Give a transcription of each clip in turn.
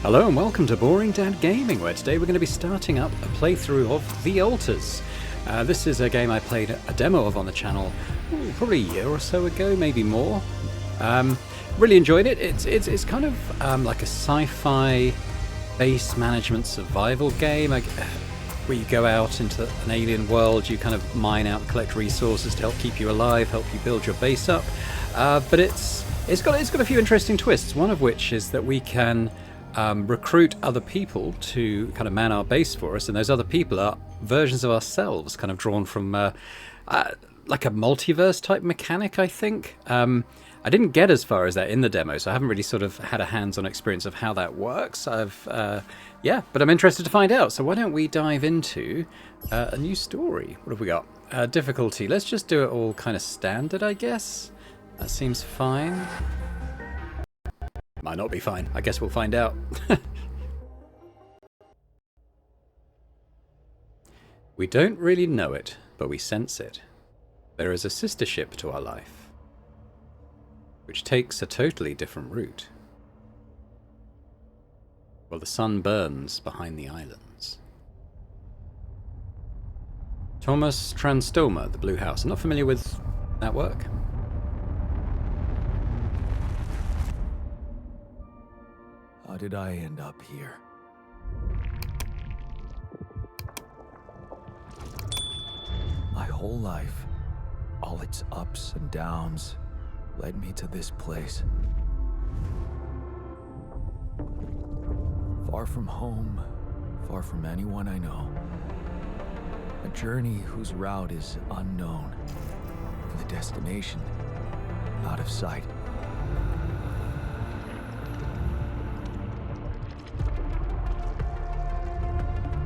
Hello and welcome to Boring Dad Gaming, where today we're going to be starting up a playthrough of The Alters. This is a game I played a demo of on the channel probably a year or so ago, maybe more. Really enjoyed it. It's kind of like a sci-fi base management survival game where you go out into an alien world, you kind of mine out and collect resources to help keep you alive, help you build your base up. But it's got a few interesting twists, one of which is that we can recruit other people to kind of man our base for us, and those other people are versions of ourselves, kind of drawn from like a multiverse type mechanic, I think. I didn't get as far as that in the demo, so I haven't really sort of had a hands-on experience of how that works. Yeah, but I'm interested to find out. So why don't we dive into a new story? What have we got? Difficulty. Let's just do it all kind of standard, I guess. That seems fine. Might not be fine. I guess we'll find out. We don't really know it, but we sense it. There is a sister ship to our life, which takes a totally different route. Well, the sun burns behind the islands. Thomas Transtoma, The Blue House. I'm not familiar with that work. How did I end up here? My whole life, all its ups and downs, led me to this place. Far from home, far from anyone I know. A journey whose route is unknown, and the destination out of sight.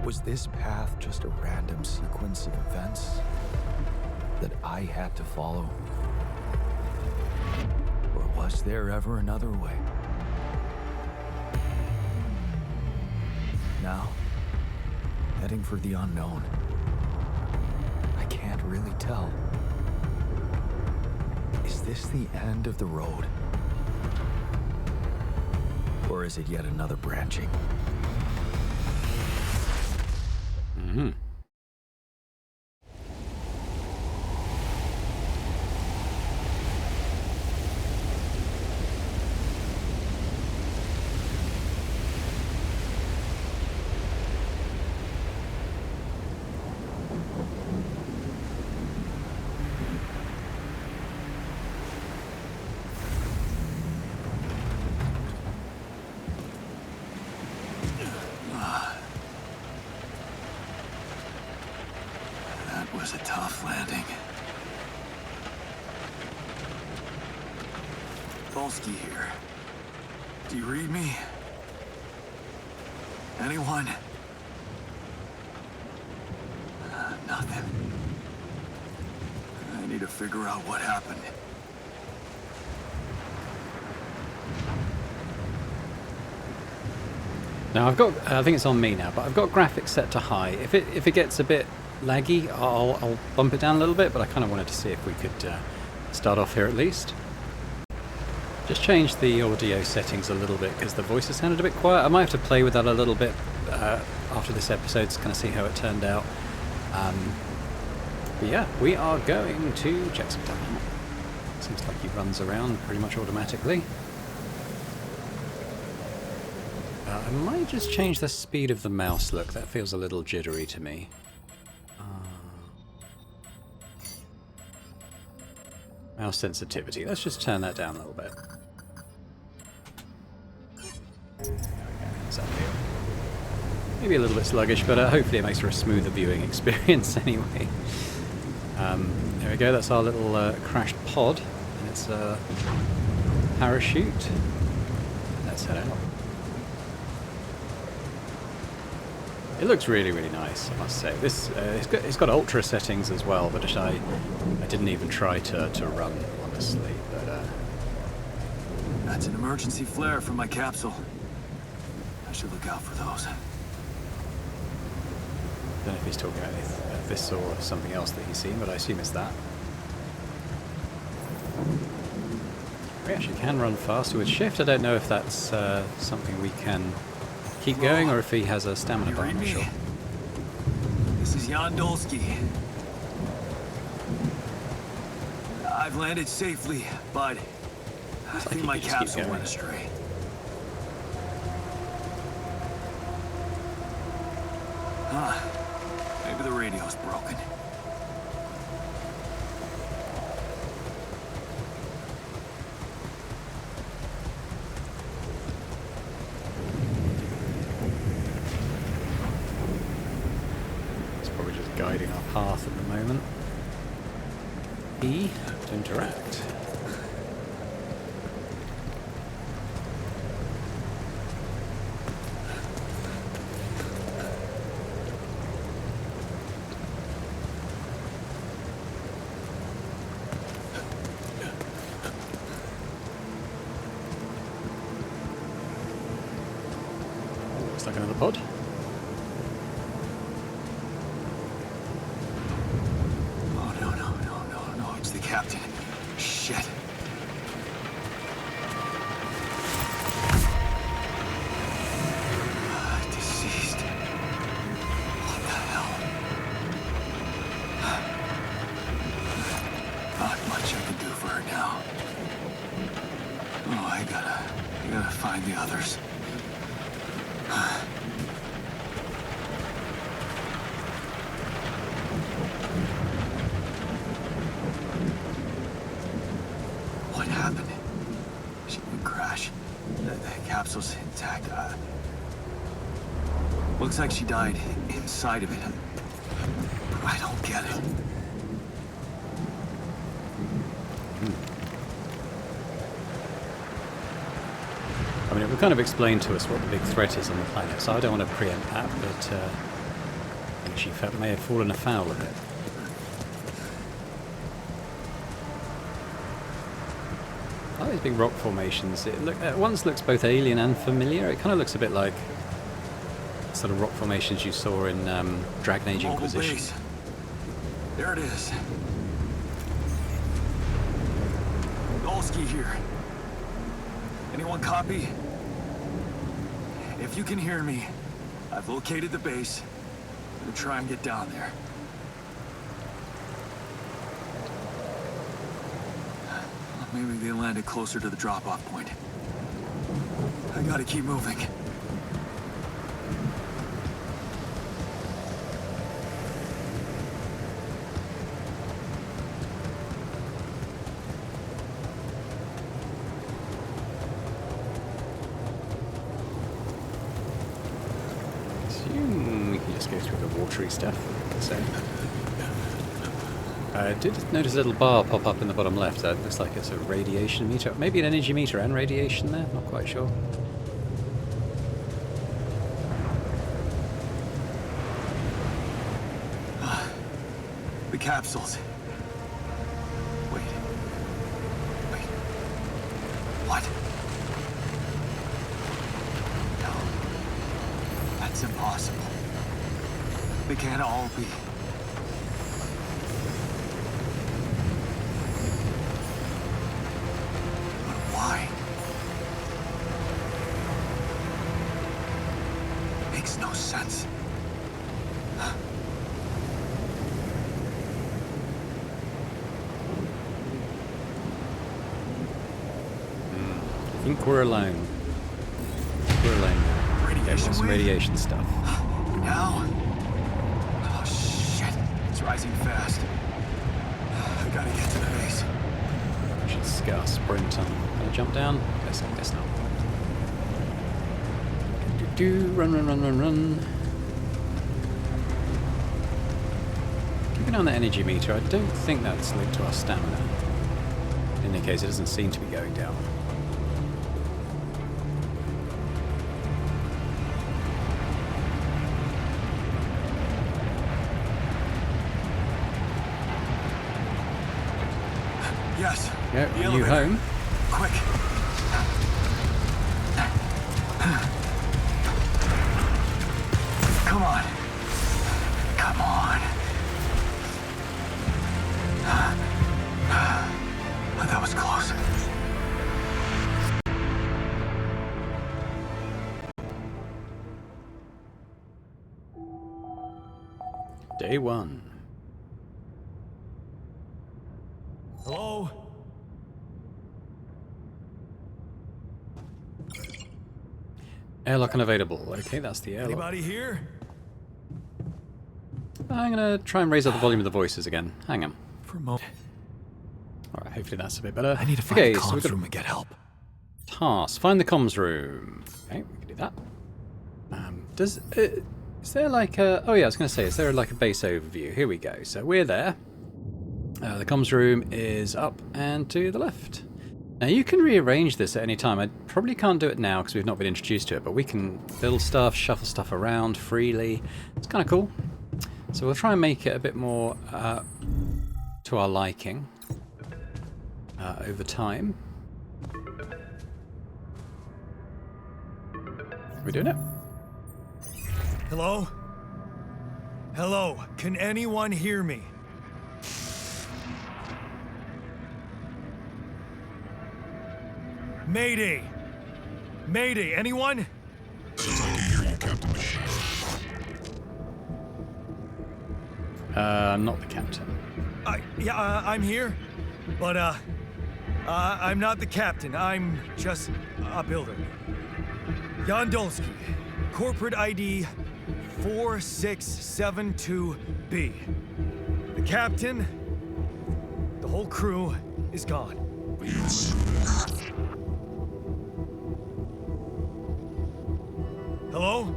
Was this path just a random sequence of events that I had to follow? Or was there ever another way? Now, heading for the unknown. I can't really tell. Is this the end of the road? Or is it yet another branching? Mm-hmm. Was a tough landing. Dolski here. Do you read me? Anyone? Nothing. I need to figure out what happened. Now I've got, I think it's on me now, but I've got graphics set to high. If it gets a bit laggy, I'll bump it down a little bit, but I kind of wanted to see if we could start off here at least. Just change the audio settings a little bit because the voices sounded a bit quiet. I might have to play with that a little bit after this episode to kind of see how it turned out. But yeah, we are going to check some time. Seems like he runs around pretty much automatically. I might just change the speed of the mouse look. That feels a little jittery to me. Mouse sensitivity. Let's just turn that down a little bit. There we go. How's that feel? Maybe a little bit sluggish, but hopefully it makes for a smoother viewing experience anyway. There we go. That's our little crashed pod. And it's a parachute. Let's head out. It looks really, really nice, I must say. This it's got ultra settings as well, but I didn't even try to run, honestly. But that's an emergency flare from my capsule. I should look out for those. I don't know if he's talking about this or something else that he's seen, but I assume it's that. We actually can run faster with shift. I don't know if that's something we can keep going or if he has a stamina bar, I'm not sure. This is Dolski. I've landed safely, but I think my capsule went astray. Maybe the radio's broken. It's probably just guiding our path at the moment. E to interact. Looks like another pod. Oh, no, it's the captain. Shit. Deceased. What the hell? Not much I can do for her now. Oh, I gotta find the others. What happened? She didn't crash. The capsule's intact. Looks like she died inside of it. I don't get it. I mean, it will kind of explain to us what the big threat is on the planet, so I don't want to preempt that, but I think she may have fallen afoul of it. I like these big rock formations. It at once looks both alien and familiar. It kind of looks a bit like sort of rock formations you saw in Dragon Age Inquisition. Base. There it is. Dolski here. Anyone copy? If you can hear me, I've located the base. I'm gonna try and get down there. Maybe they landed closer to the drop-off point. I gotta keep moving. We can just go through the watery stuff, so. I did notice a little bar pop up in the bottom left. That looks like it's a radiation meter. Maybe an energy meter and radiation there, not quite sure. The capsules. Wait. What? No. That's impossible. They can't all be. But why? Makes no sense. I think we're alone. We're alone now. Radiation some radiation stuff. Now? Oh, shit. It's rising fast. I gotta get to the base. We should scout sprint on. Can I jump down? Guess not. Run. Keeping on the energy meter, I don't think that's linked to our stamina. In any case, it doesn't seem to be going down. Yes. Yep, are you home? Quick. Come on. Come on. That was close. Day 1. Hello? Airlock unavailable. Okay, that's the airlock. Anybody here? I'm gonna try and raise up the volume of the voices again. Hang on. For a moment. Alright, hopefully that's a bit better. I need to find okay, the so we've comms got room and get help. task. Find the comms room. Okay, we can do that. Is there like a... Oh yeah, I was going to say, is there like a base overview? Here we go. So we're there. The comms room is up and to the left. Now you can rearrange this at any time. I probably can't do it now because we've not been introduced to it, but we can build stuff, shuffle stuff around freely. It's kind of cool. So we'll try and make it a bit more to our liking over time. Are we doing it? Hello? Hello? Can anyone hear me? Mayday! Mayday, anyone? Says I can hear you, Captain Machine. I'm not the captain. I'm here, but I'm not the captain. I'm just a builder. Jan Dolski, corporate ID 4672B. The captain, the whole crew is gone. Hello?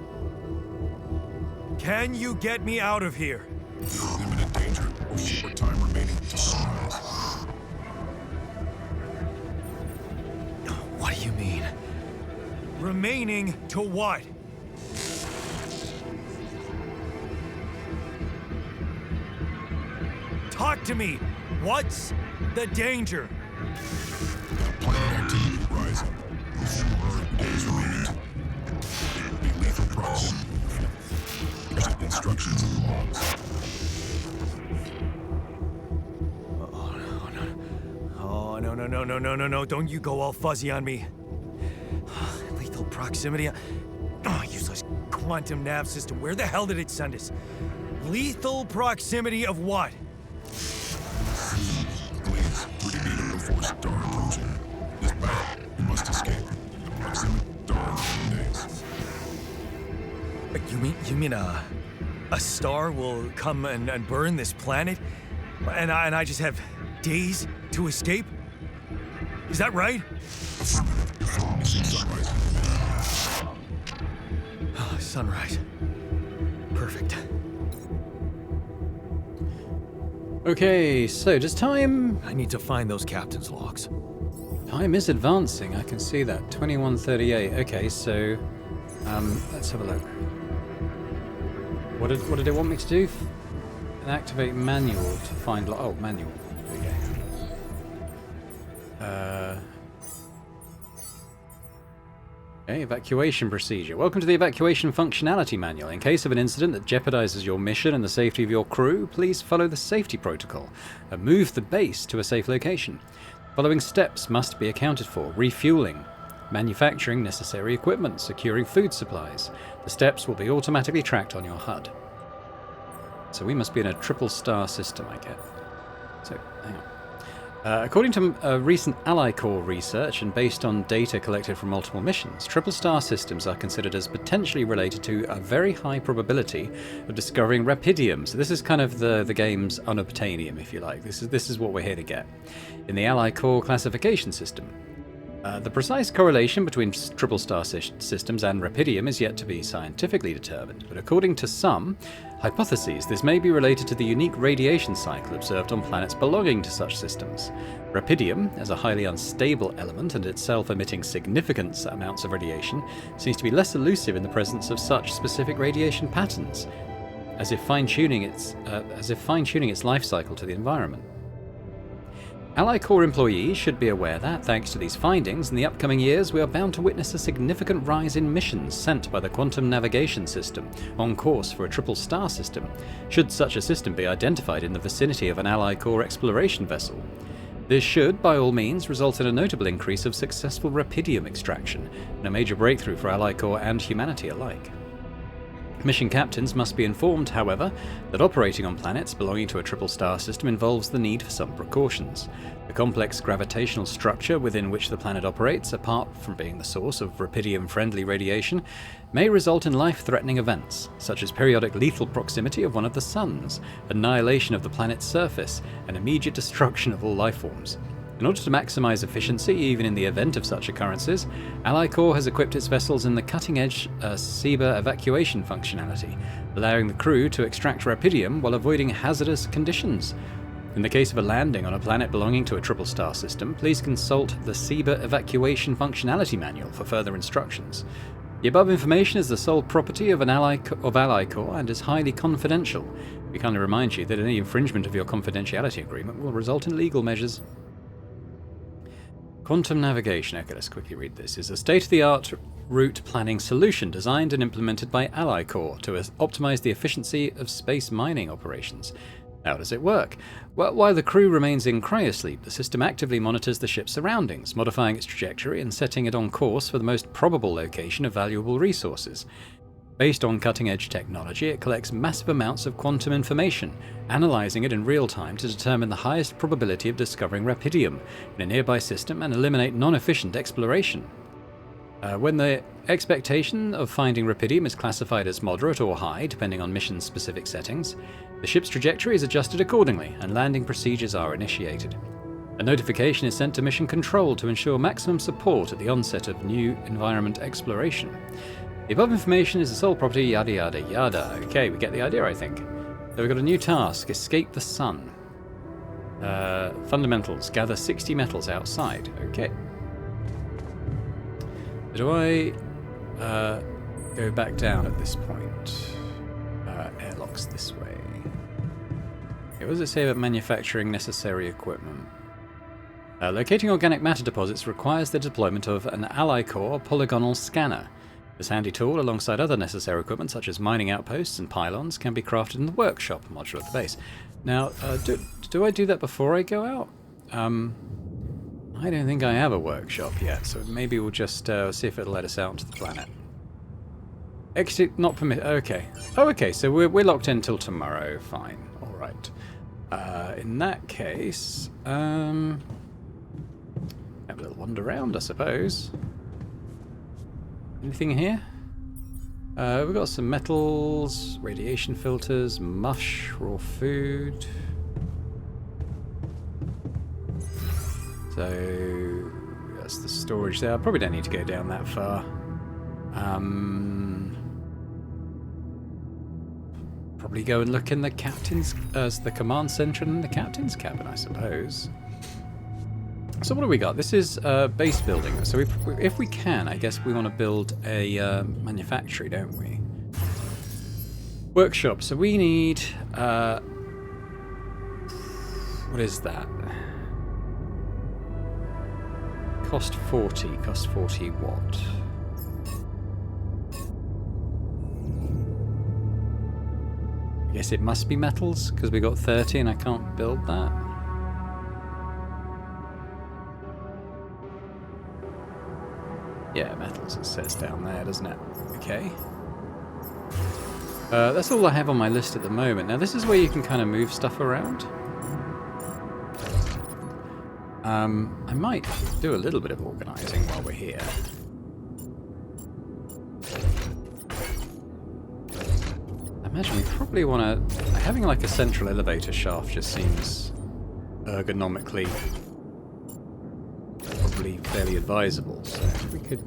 Can you get me out of here? You're in imminent danger. Short time remaining to sunrise. What do you mean? Remaining to what? Talk to me! What's the danger? Planet activity rising. 4 days remaining. Be lethal proximity. Instructions and logs. Oh, no. Don't you go all fuzzy on me. Lethal proximity. Oh, useless quantum nav system. Where the hell did it send us? Lethal proximity of what? Please, 30 meters before star approaching. This battle, you must escape. Proximity star in days. You mean a star will come and burn this planet? And I just have days to escape? Is that right? Sunrise. Oh, sunrise. Perfect. Okay, so does time... I need to find those captain's logs. Time is advancing, I can see that. 21:38. Okay, so... let's have a look. What did it want me to do? And activate manual to find... Oh, manual. There we go. Okay, evacuation procedure. Welcome to the evacuation functionality manual. In case of an incident that jeopardizes your mission and the safety of your crew, please follow the safety protocol and move the base to a safe location. Following steps must be accounted for: refueling, manufacturing necessary equipment, securing food supplies. The steps will be automatically tracked on your HUD. So we must be in a triple star system, I get. So, hang on. According to recent Ally Corps research and based on data collected from multiple missions, triple star systems are considered as potentially related to a very high probability of discovering rapidium. So this is kind of the game's unobtainium, if you like. This is what we're here to get in the Ally Corps classification system. The precise correlation between triple star systems and rapidium is yet to be scientifically determined, but according to some hypotheses, this may be related to the unique radiation cycle observed on planets belonging to such systems. Rapidium, as a highly unstable element and itself emitting significant amounts of radiation, seems to be less elusive in the presence of such specific radiation patterns, as if fine-tuning its life cycle to the environment. Ally Corps employees should be aware that, thanks to these findings, in the upcoming years we are bound to witness a significant rise in missions sent by the Quantum Navigation System, on course for a triple star system, should such a system be identified in the vicinity of an Ally Corps exploration vessel. This should, by all means, result in a notable increase of successful rapidium extraction, and a major breakthrough for Ally Corps and humanity alike. Mission captains must be informed, however, that operating on planets belonging to a triple star system involves the need for some precautions. The complex gravitational structure within which the planet operates, apart from being the source of rupidium-friendly radiation, may result in life-threatening events, such as periodic lethal proximity of one of the suns, annihilation of the planet's surface, and immediate destruction of all life forms. In order to maximize efficiency, even in the event of such occurrences, Ally Corps has equipped its vessels in the cutting-edge SEBA evacuation functionality, allowing the crew to extract rapidium while avoiding hazardous conditions. In the case of a landing on a planet belonging to a triple star system, please consult the SEBA evacuation functionality manual for further instructions. The above information is the sole property of Ally Corps and is highly confidential. We kindly remind you that any infringement of your confidentiality agreement will result in legal measures. Quantum navigation, okay, let's quickly read this, is a state-of-the-art route planning solution designed and implemented by Ally Corps to optimize the efficiency of space mining operations. How does it work? Well, while the crew remains in cryosleep, the system actively monitors the ship's surroundings, modifying its trajectory and setting it on course for the most probable location of valuable resources. Based on cutting-edge technology, it collects massive amounts of quantum information, analyzing it in real time to determine the highest probability of discovering rapidium in a nearby system and eliminate non-efficient exploration. When the expectation of finding rapidium is classified as moderate or high, depending on mission-specific settings, the ship's trajectory is adjusted accordingly and landing procedures are initiated. A notification is sent to Mission Control to ensure maximum support at the onset of new environment exploration. The above information is the sole property, yada yada yada. Okay, we get the idea, I think. So we've got a new task, escape the sun. Fundamentals, gather 60 metals outside. Okay. Do I go back down at this point? Airlocks this way. Okay, what does it say about manufacturing necessary equipment? Locating organic matter deposits requires the deployment of an Ally Corps polygonal scanner. This handy tool, alongside other necessary equipment such as mining outposts and pylons, can be crafted in the workshop module of the base. Now, do I do that before I go out? I don't think I have a workshop yet, so maybe we'll just see if it'll let us out onto the planet. Exit not permitted. Okay. Oh, okay, so we're locked in till tomorrow. Fine. All right. In that case, have a little wander around, I suppose. Anything here? We've got some metals, radiation filters, mush, raw food. So that's the storage there. I probably don't need to go down that far. Probably go and look in the captain's, the command center and the captain's cabin, I suppose. So what do we got? This is base building. So if we can, I guess we want to build a manufactory, don't we? Workshop. So we need... what is that? Cost 40. Cost 40 what? I guess it must be metals, because we got 30 and I can't build that. Yeah, metals, it says down there, doesn't it? Okay. That's all I have on my list at the moment. Now, this is where you can kind of move stuff around. I might do a little bit of organising while we're here. I imagine we probably want to... Having like a central elevator shaft just seems ergonomically probably fairly advisable, so if we could...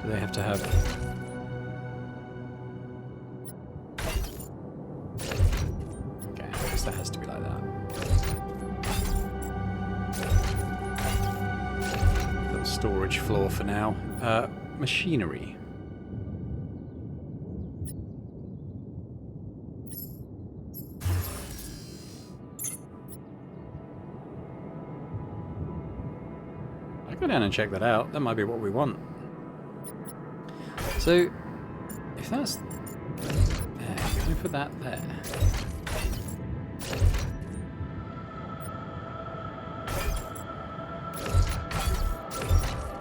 Do they have to have... Okay, I guess that has to be like that. Little storage floor for now. Machinery. Go down and check that out. That might be what we want. So, if that's there, can we put that there?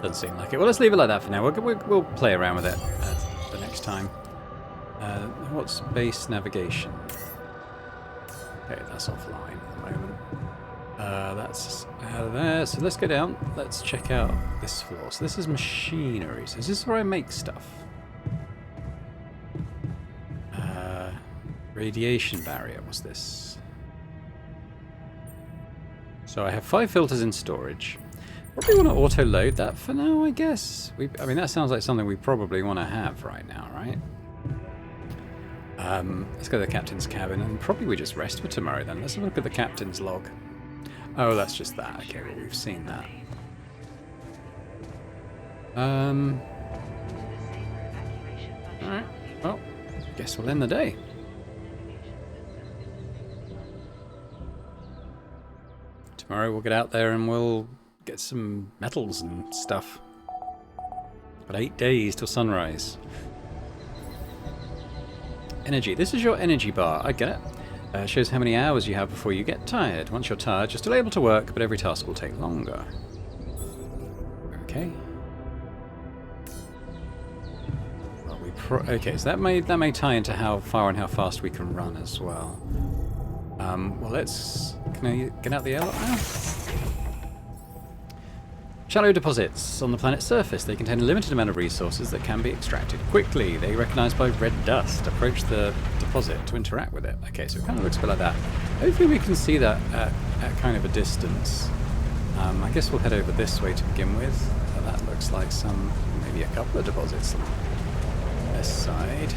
Doesn't seem like it. Well, let's leave it like that for now. We'll play around with it the next time. What's base navigation? Okay, that's offline at the moment. That's out of there. So let's go down. Let's check out this floor. So this is machinery. So is this where I make stuff? Radiation barrier. What's this? So I have 5 filters in storage. Probably want to auto-load that for now, I guess. I mean, that sounds like something we probably want to have right now, right? Let's go to the captain's cabin, and probably we just rest for tomorrow then. Let's have a look at the captain's log. Oh, that's just that. Okay, well, we've seen that. Alright, well, guess we'll end the day. Tomorrow we'll get out there and we'll get some metals and stuff. Got 8 days till sunrise. Energy. This is your energy bar. I get it. Shows how many hours you have before you get tired. Once you're tired, you're still able to work, but every task will take longer. Okay. Well, okay, so that may tie into how far and how fast we can run as well. Well, let's... Can I get out the airlock now? Shallow deposits on the planet's surface. They contain a limited amount of resources that can be extracted quickly. They recognized by red dust. Approach the deposit to interact with it. Okay, so it kind of looks a bit like that. Hopefully we can see that at kind of a distance. I guess we'll head over this way to begin with. That looks like maybe a couple of deposits on this side.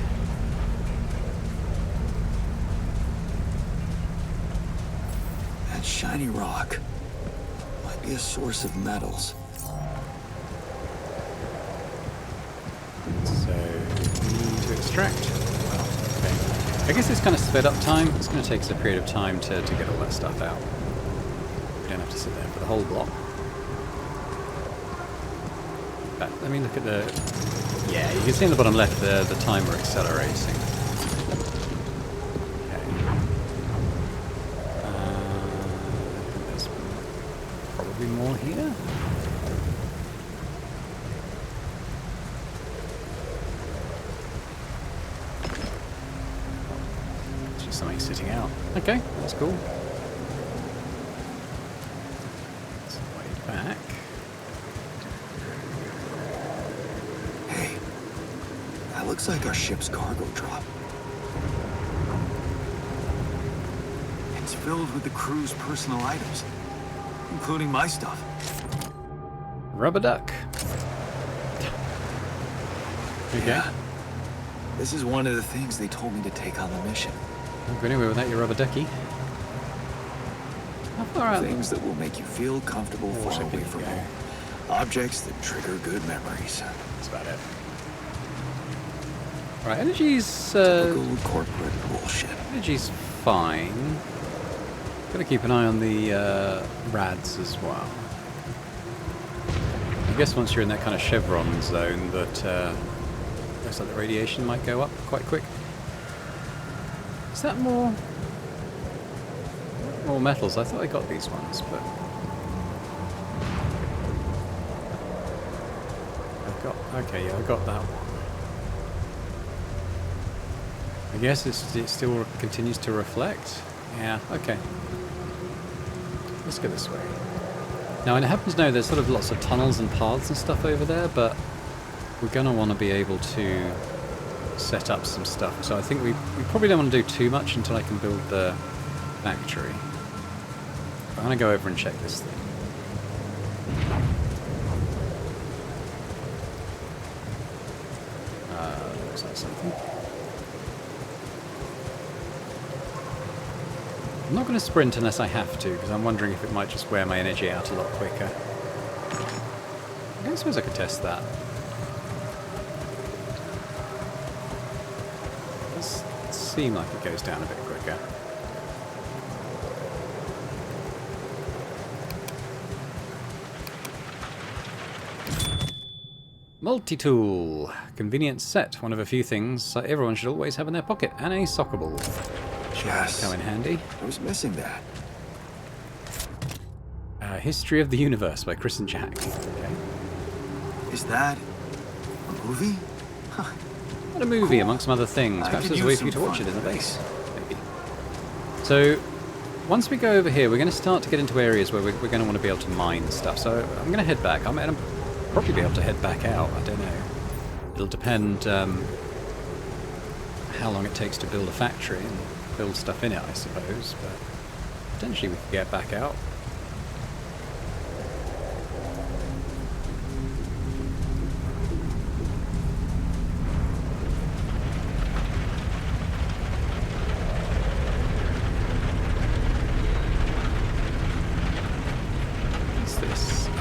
That shiny rock might be a source of metals. So, we need to extract. Well, okay. I guess it's kind of sped up time. It's going to take us a period of time to get all that stuff out. We don't have to sit there for the whole block. But let me look at the... Yeah, you can see in the bottom left the timer accelerating. Okay. There's probably more here. Something sitting out. Okay, that's cool. Let's way back. Hey, that looks like our ship's cargo drop. It's filled with the crew's personal items, including my stuff. Rubber duck. Okay. Yeah. This is one of the things they told me to take on the mission. Don't go anywhere without your rubber ducky. How far out? Things that will make you feel comfortable far away from home. Objects that trigger good memories. That's about it. Right, energy's... Typical corporate bullshit. Energy's fine. Gotta keep an eye on the rads as well. I guess once you're in that kind of chevron zone, that looks like the radiation might go up quite quick. Is that more metals? I thought I got these ones, but I've got... Okay, yeah, I got that one. I guess it still continues to reflect. Yeah, okay. Let's go this way. Now, and it happens to know there's sort of lots of tunnels and paths and stuff over there, but we're going to want to be able to set up some stuff. So I think we probably don't want to do too much until I can build the factory. I'm going to go over and check this thing. Looks like something. I'm not going to sprint unless I have to, because I'm wondering if it might just wear my energy out a lot quicker. I suppose I could test that. Does seem like it goes down a bit quicker. Multi-tool. Convenient set. One of a few things everyone should always have in their pocket. And a soccer ball. Yes. Come in handy. I was missing that. History of the Universe by Chris and Jack. Okay. Is that a movie? Not a movie, amongst some other things. I Perhaps could there's a way use for you to some watch it fun in the with base. Maybe. So, once we go over here, we're going to start to get into areas where we're going to want to be able to mine stuff. So, I'm going to head back. I'm going to probably be able to head back out. I don't know. It'll depend how long it takes to build a factory and build stuff in it, I suppose. But potentially we could get back out.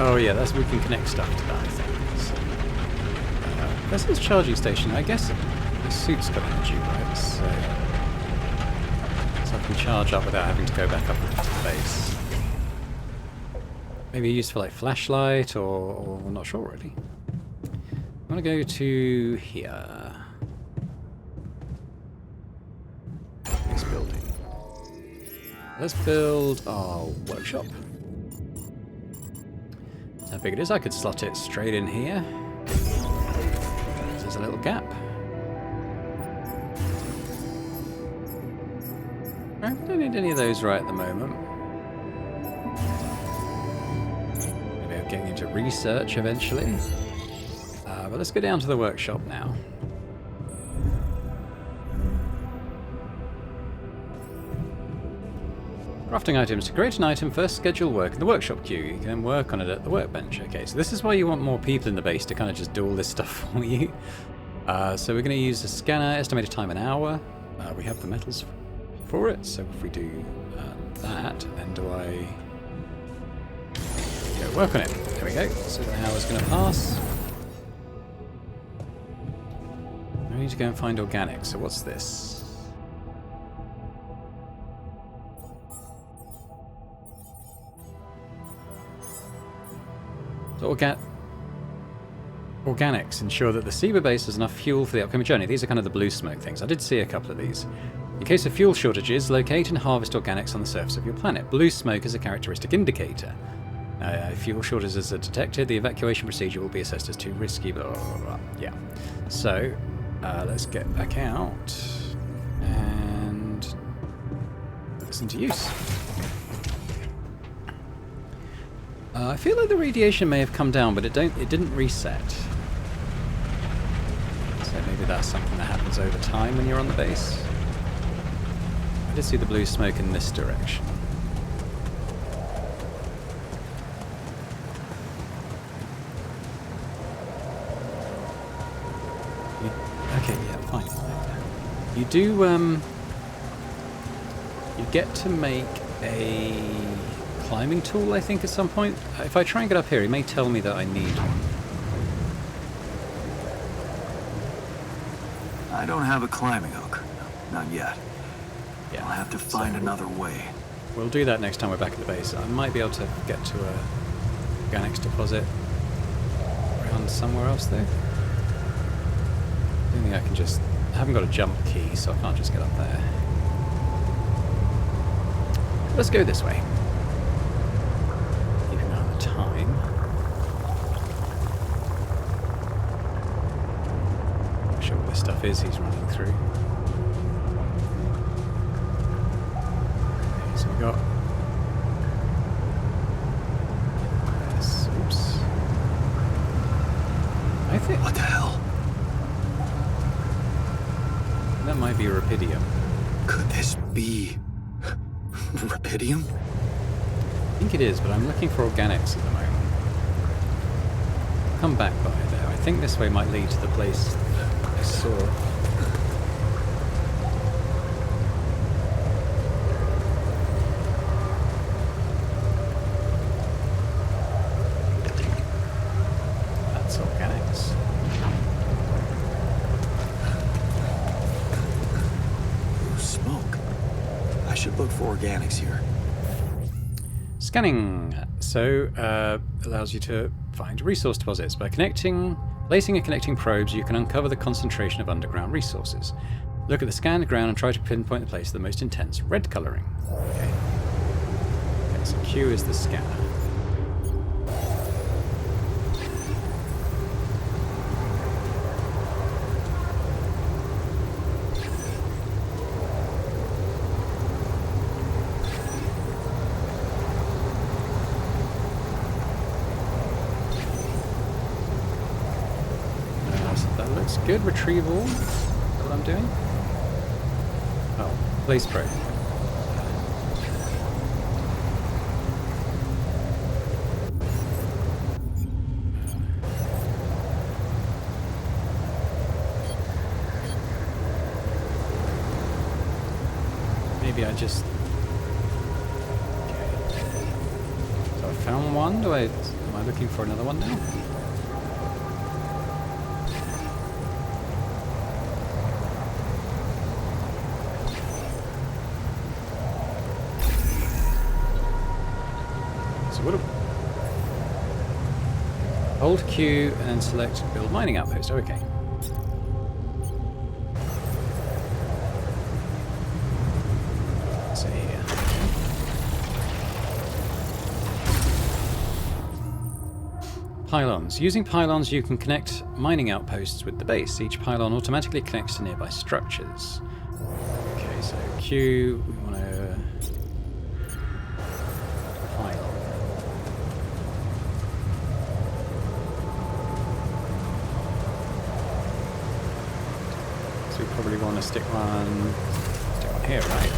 Oh yeah, that's we can connect stuff to that, I think. So, there's this charging station. I guess the suit's got energy, right? So I can charge up without having to go back up to the base. Maybe used for like flashlight, or I'm not sure really. I'm gonna go to here. This building. Let's build our workshop. How big it is, I could slot it straight in here. There's a little gap. I don't need any of those right at the moment. Maybe I'm getting into research eventually. But let's go down to the workshop now. Crafting items. To create an item, first schedule work in the workshop queue. You can then work on it at the workbench. Okay, so this is why you want more people in the base to kind of just do all this stuff for you. So we're going to use a scanner, estimated time an hour. We have the metals for it, so if we do that, then do I go work on it? There we go. So an hour's going to pass. I need to go and find organic. So what's this? Organics ensure that the Seaber base has enough fuel for the upcoming journey. These are kind of the blue smoke things. I did see a couple of these. In case of fuel shortages, locate and harvest organics on the surface of your planet. Blue smoke is a characteristic indicator. If fuel shortages are detected, the evacuation procedure will be assessed as too risky. Blah, blah, blah. Yeah. So, let's get back out and put this into use. I feel like the radiation may have come down, but it didn't reset. So maybe that's something that happens over time when you're on the base. I did see the blue smoke in this direction. Okay, yeah, fine. You do, you get to make a climbing tool, I think, at some point. If I try and get up here, it may tell me that I need one. I don't have a climbing hook. Not yet. Yeah, I'll have to find another way. We'll do that next time we're back at the base. I might be able to get to a organics deposit around somewhere else, though. I don't think I can just... I haven't got a jump key, so I can't just get up there. Let's go this way. Keeping an eye on the time. Not sure what this stuff is he's running through. Okay, so we got... Yes, oops. I think... What the hell? That might be Rapidium. Could this be... Rapidium? I think it is, but I'm looking for organics at the moment. Come back by there. I think this way might lead to the place I saw. That's organics. Smoke. I should look for organics here. Scanning. So, allows you to find resource deposits. By placing and connecting probes, you can uncover the concentration of underground resources. Look at the scanned ground and try to pinpoint the place of the most intense red colouring. Okay. Okay, so Q is the scanner. That looks good. Retrieval. Is that what I'm doing? Oh, place probe. Maybe I just... Okay. So I found one. Am I looking for another one now? So what? Hold Q and then select build mining outpost. Okay. Pylons. Using pylons, you can connect mining outposts with the base. Each pylon automatically connects to nearby structures. Okay, so Q, we want to... Pylon. So we probably want to stick one here, right?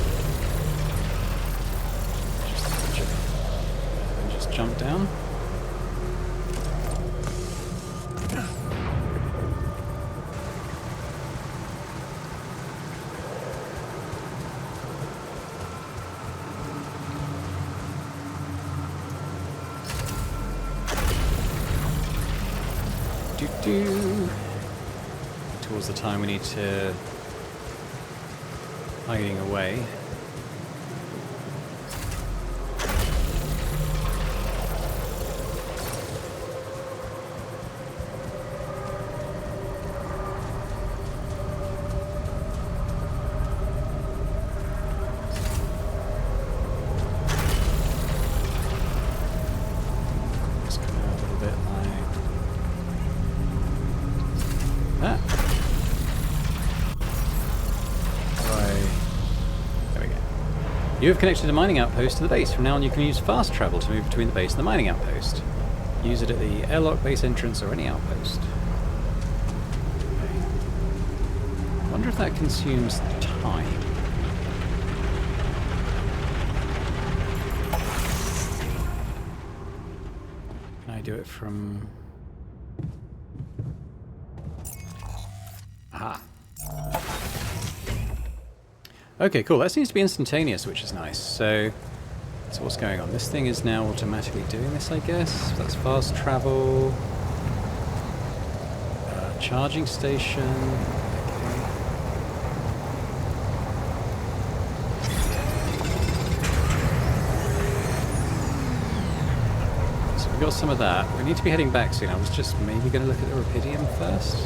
Just jump down. Towards the time we need to hiding away. Just come out a little bit like that. There we go. You have connected a mining outpost to the base. From now on you can use fast travel to move between the base and the mining outpost. Use it at the airlock base entrance or any outpost. Okay. I wonder if that consumes time. Can I do it from... Aha. Okay, cool. That seems to be instantaneous, which is nice. So what's going on? This thing is now automatically doing this, I guess. That's fast travel. Charging station. Okay. So we've got some of that. We need to be heading back soon. I was just maybe going to look at the Rubidium first.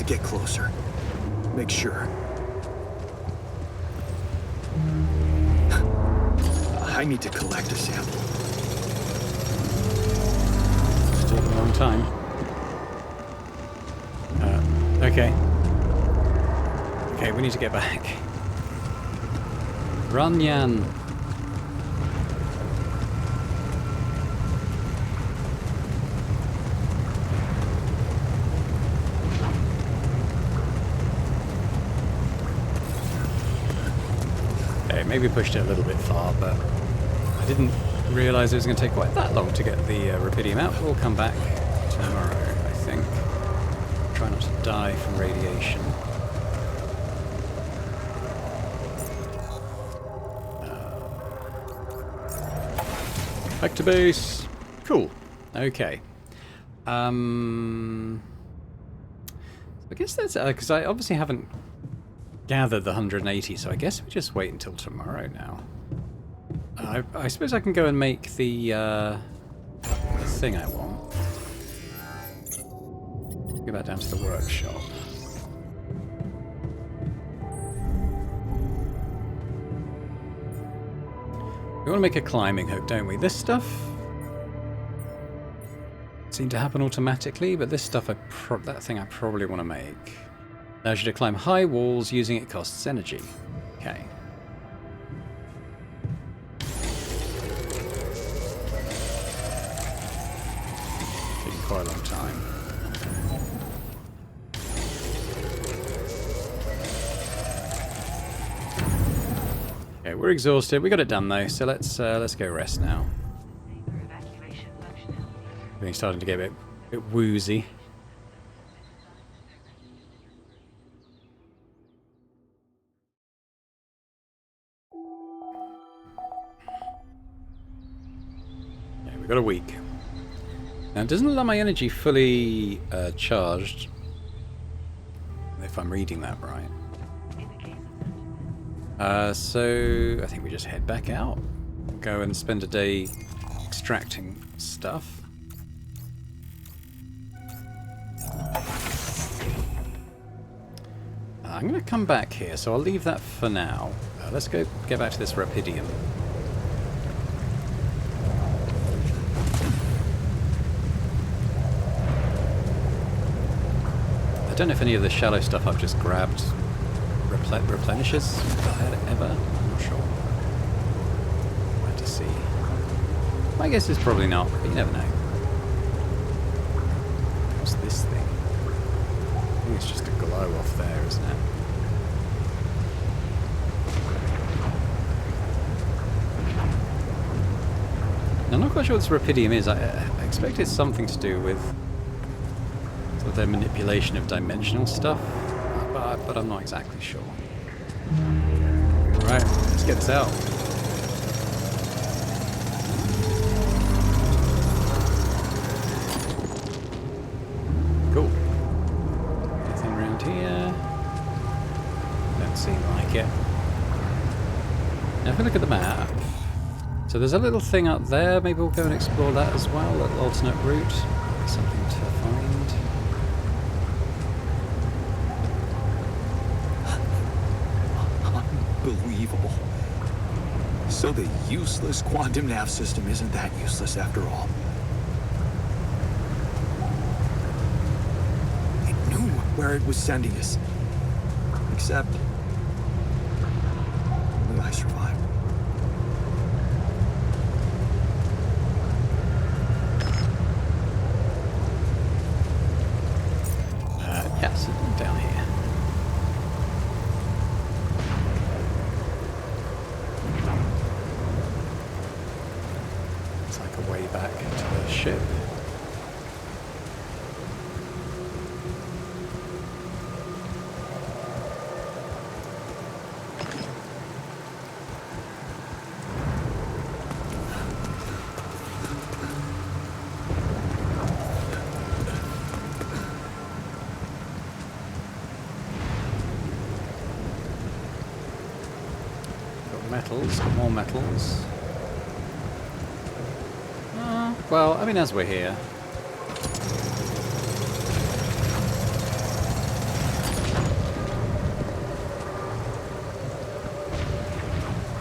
Get closer. Make sure. I need to collect a sample. It's taking a long time. Okay. Okay, we need to get back. Run, Yan. Maybe pushed it a little bit far, but I didn't realise it was going to take quite that long to get the Rubidium out. We'll come back tomorrow, I think. Try not to die from radiation. Back to base. Cool. Okay. I guess that's because I obviously haven't gathered the 180, so I guess we just wait until tomorrow now. I suppose I can go and make the thing I want. Go back down to the workshop. We want to make a climbing hook, don't we? This stuff seemed to happen automatically, but this stuff, that thing I probably want to make. Allows you to climb high walls. Using it costs energy. Okay. Taking quite a long time. Okay, we're exhausted. We got it done though, so let's go rest now. Everything's starting to get a bit woozy. Okay, we've got a week. Now, it doesn't allow my energy fully charged, if I'm reading that right. So I think we just head back out, go and spend a day extracting stuff. I'm going to come back here, so I'll leave that for now. Let's go get back to this Rapidium. I don't know if any of the shallow stuff I've just grabbed replenishes ever. I'm not sure. We'll have to see. My guess is probably not, but you never know. What's this thing? I think it's just a glow off there, isn't it? I'm not quite sure what this Rapidium is. I expect it's something to do with sort of their manipulation of dimensional stuff, but I'm not exactly sure. Right, let's get this out. Cool. Anything around here? Don't seem like it. Now if we look at the map, so there's a little thing up there. Maybe we'll go and explore that as well, that alternate route. Something to find. Unbelievable. So the useless quantum nav system isn't that useless after all. It knew where it was sending us. Except only I survived. Yes, down here. It's like a way back to the ship. Metals, more metals. Well, I mean, as we're here.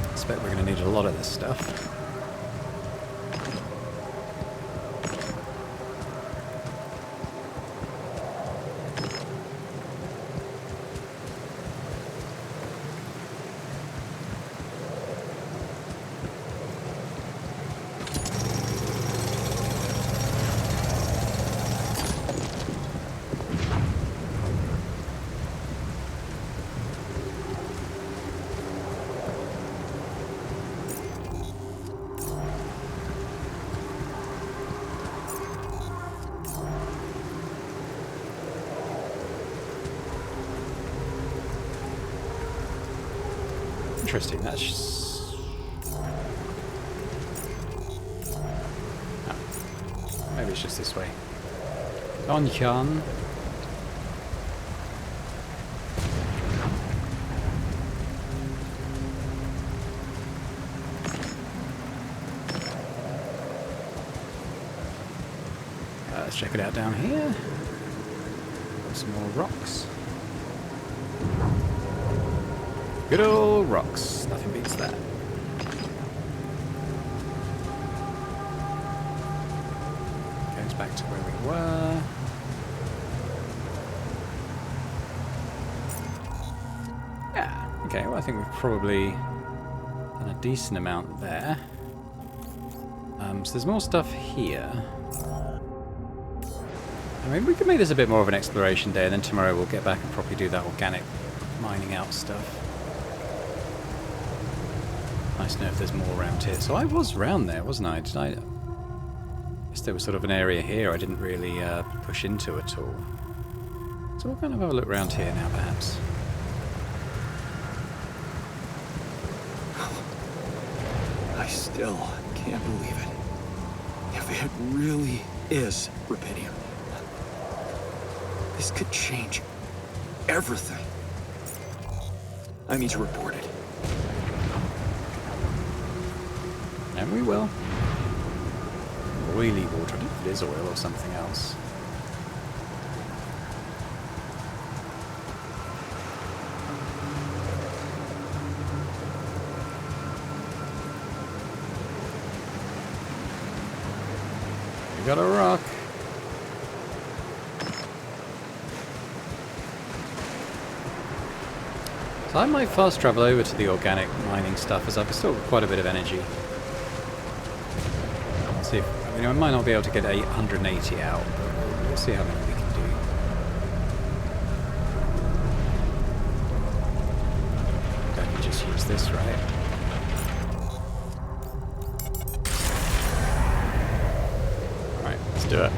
I expect we're going to need a lot of this stuff. Interesting, that's... Oh. Maybe it's just this way. Donjan. let's check it out down here. Some more rocks. Good old rocks. Nothing beats that. Goes back to where we were. Yeah. Okay, well I think we've probably done a decent amount there. So there's more stuff here. I mean, we could make this a bit more of an exploration day, and then tomorrow we'll get back and probably do that organic mining out stuff. Nice to know if there's more around here. So I was round there, wasn't I? Did I guess there was sort of an area here I didn't really push into at all. So we'll kind of have a look around here now, perhaps. I still can't believe it. If it really is rubidium, this could change everything. I need to report it. And we will. Oily water. I don't know if it is oil or something else. We got a rock. So I might fast travel over to the organic mining stuff as I've still got quite a bit of energy. Let's see if, I mean, I might not be able to get 180 out, but we'll see how many we can do. Don't we just use this, right? Alright, let's do it.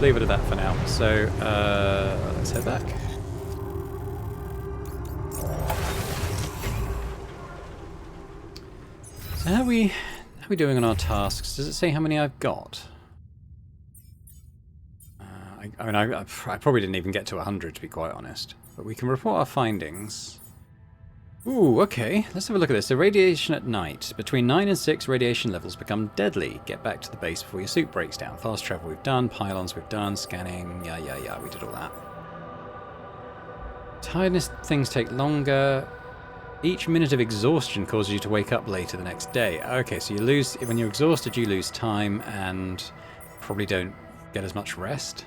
Leave it at that for now. So let's head back. So how are we doing on our tasks? Does it say how many I've got? I mean, I probably didn't even get to 100 to be quite honest. But we can report our findings. Ooh, okay. Let's have a look at this. So radiation at night. Between 9 and 6, radiation levels become deadly. Get back to the base before your suit breaks down. Fast travel we've done. Pylons we've done. Scanning. Yeah. We did all that. Tiredness things take longer. Each minute of exhaustion causes you to wake up later the next day. Okay, so you lose... When you're exhausted, you lose time and probably don't get as much rest.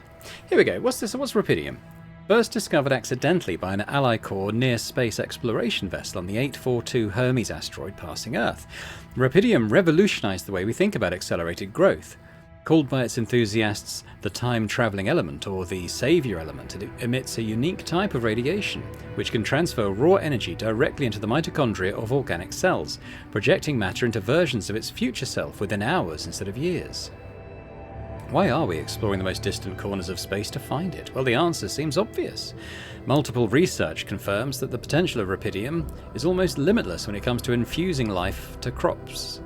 Here we go. What's this? What's rubidium? First discovered accidentally by an Ally Corps near-space exploration vessel on the 842 Hermes asteroid passing Earth. Rubidium revolutionized the way we think about accelerated growth. Called by its enthusiasts the time-traveling element, or the savior element, it emits a unique type of radiation, which can transfer raw energy directly into the mitochondria of organic cells, projecting matter into versions of its future self within hours instead of years. Why are we exploring the most distant corners of space to find it? Well, the answer seems obvious. Multiple research confirms that the potential of rubidium is almost limitless when it comes to infusing life to crops,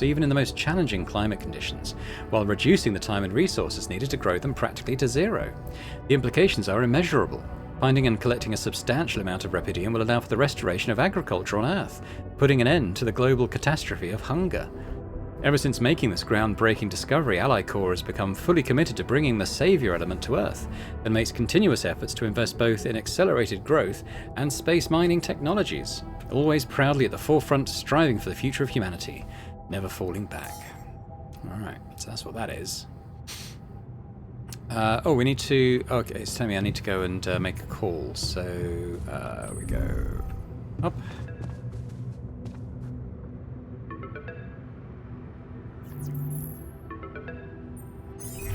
even in the most challenging climate conditions, while reducing the time and resources needed to grow them practically to zero. The implications are immeasurable. Finding and collecting a substantial amount of rubidium will allow for the restoration of agriculture on Earth, putting an end to the global catastrophe of hunger. Ever since making this groundbreaking discovery, Ally Corps has become fully committed to bringing the savior element to Earth, and makes continuous efforts to invest both in accelerated growth and space mining technologies, always proudly at the forefront, striving for the future of humanity, never falling back. Alright, so that's what that is. Oh, we need to... Okay, it's telling me I need to go and make a call, so we go up.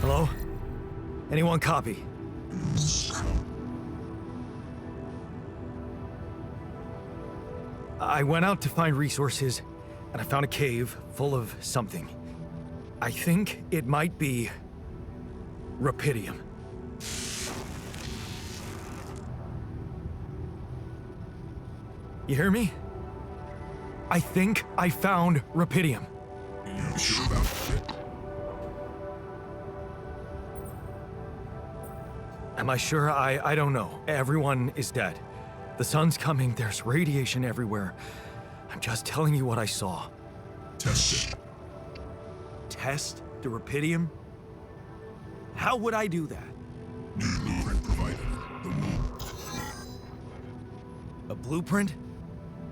Hello? Anyone copy? I went out to find resources, and I found a cave full of something. I think it might be rubidium. You hear me? I think I found rubidium. You sure about it? Am I sure? I don't know. Everyone is dead. The sun's coming. There's radiation everywhere. I'm just telling you what I saw. Test it. Test the rupidium? How would I do that? New blueprint provided. The womb. A blueprint?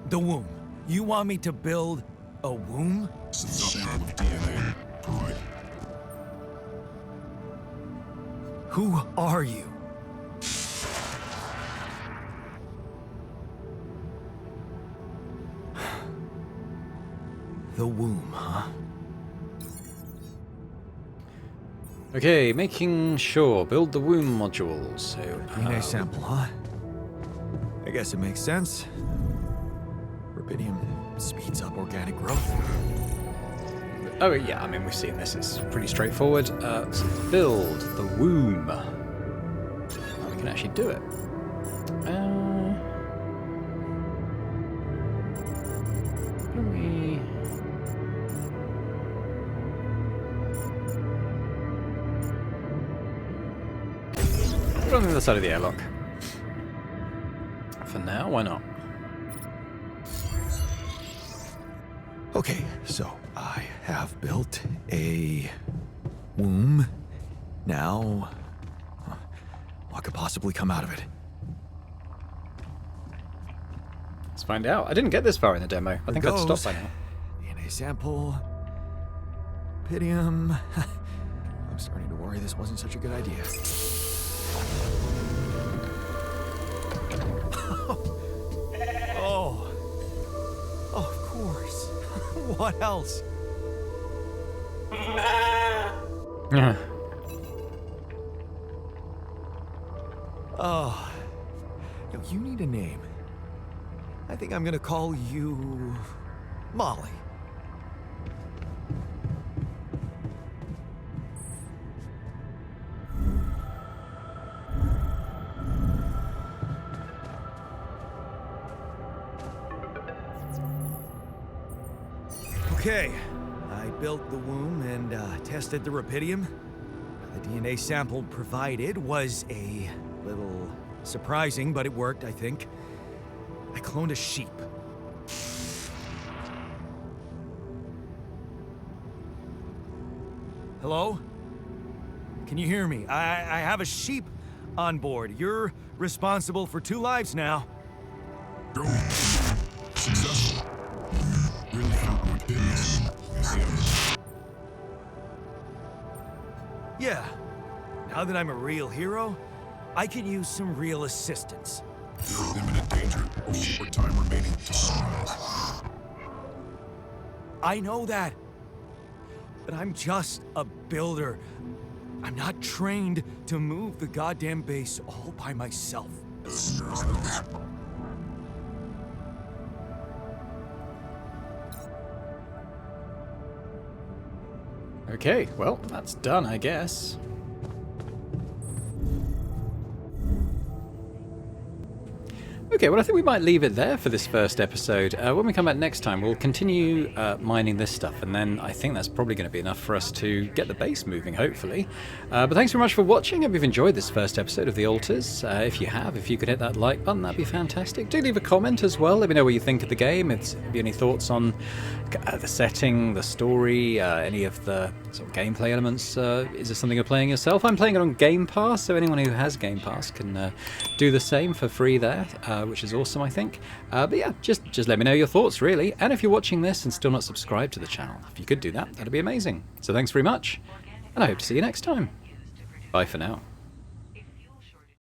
The womb. You want me to build a womb? Sample of DNA provided. Who are you? The womb, huh? Okay, making sure. Build the womb module. So, DNA sample, huh? I guess it makes sense. Rubidium speeds up organic growth. oh yeah, I mean we've seen this. It's pretty straightforward. So let's build the womb. Oh, we can actually do it. What do we? Put it on the other side of the airlock. For now, why not? Okay, so I have built a womb. Now, what could possibly come out of it? Let's find out. I didn't get this far in the demo. I think I'd stop by now. DNA sample. Rubidium. I'm starting to worry this wasn't such a good idea. Oh, of course. What else? Yeah. Oh, no, you need a name. I think I'm gonna call you Molly. Okay, I built the womb and tested the rubidium. The DNA sample provided was a little surprising, but it worked, I think. I cloned a sheep. Hello? Can you hear me? I have a sheep on board. You're responsible for 2 lives now. Go. Successful. Really found what did this. Yeah. Now that I'm a real hero, I can use some real assistance. There are limited danger. Only short time remaining to sunrise. I know that. But I'm just a builder. I'm not trained to move the goddamn base all by myself. Okay, well, that's done, I guess. Okay, well, I think we might leave it there for this first episode. When we come back next time, we'll continue mining this stuff, and then I think that's probably going to be enough for us to get the base moving, hopefully. But thanks very much for watching. I hope you've enjoyed this first episode of The Alters. If you have, if you could hit that like button, that'd be fantastic. Do leave a comment as well. Let me know what you think of the game. If you have any thoughts on the setting, the story, any of the sort of gameplay elements. Is this something you're playing yourself? I'm playing it on Game Pass, so anyone who has Game Pass can do the same for free there. Which is awesome, I think. But yeah, just let me know your thoughts, really. And if you're watching this and still not subscribed to the channel, if you could do that, that'd be amazing. So thanks very much, and I hope to see you next time. Bye for now.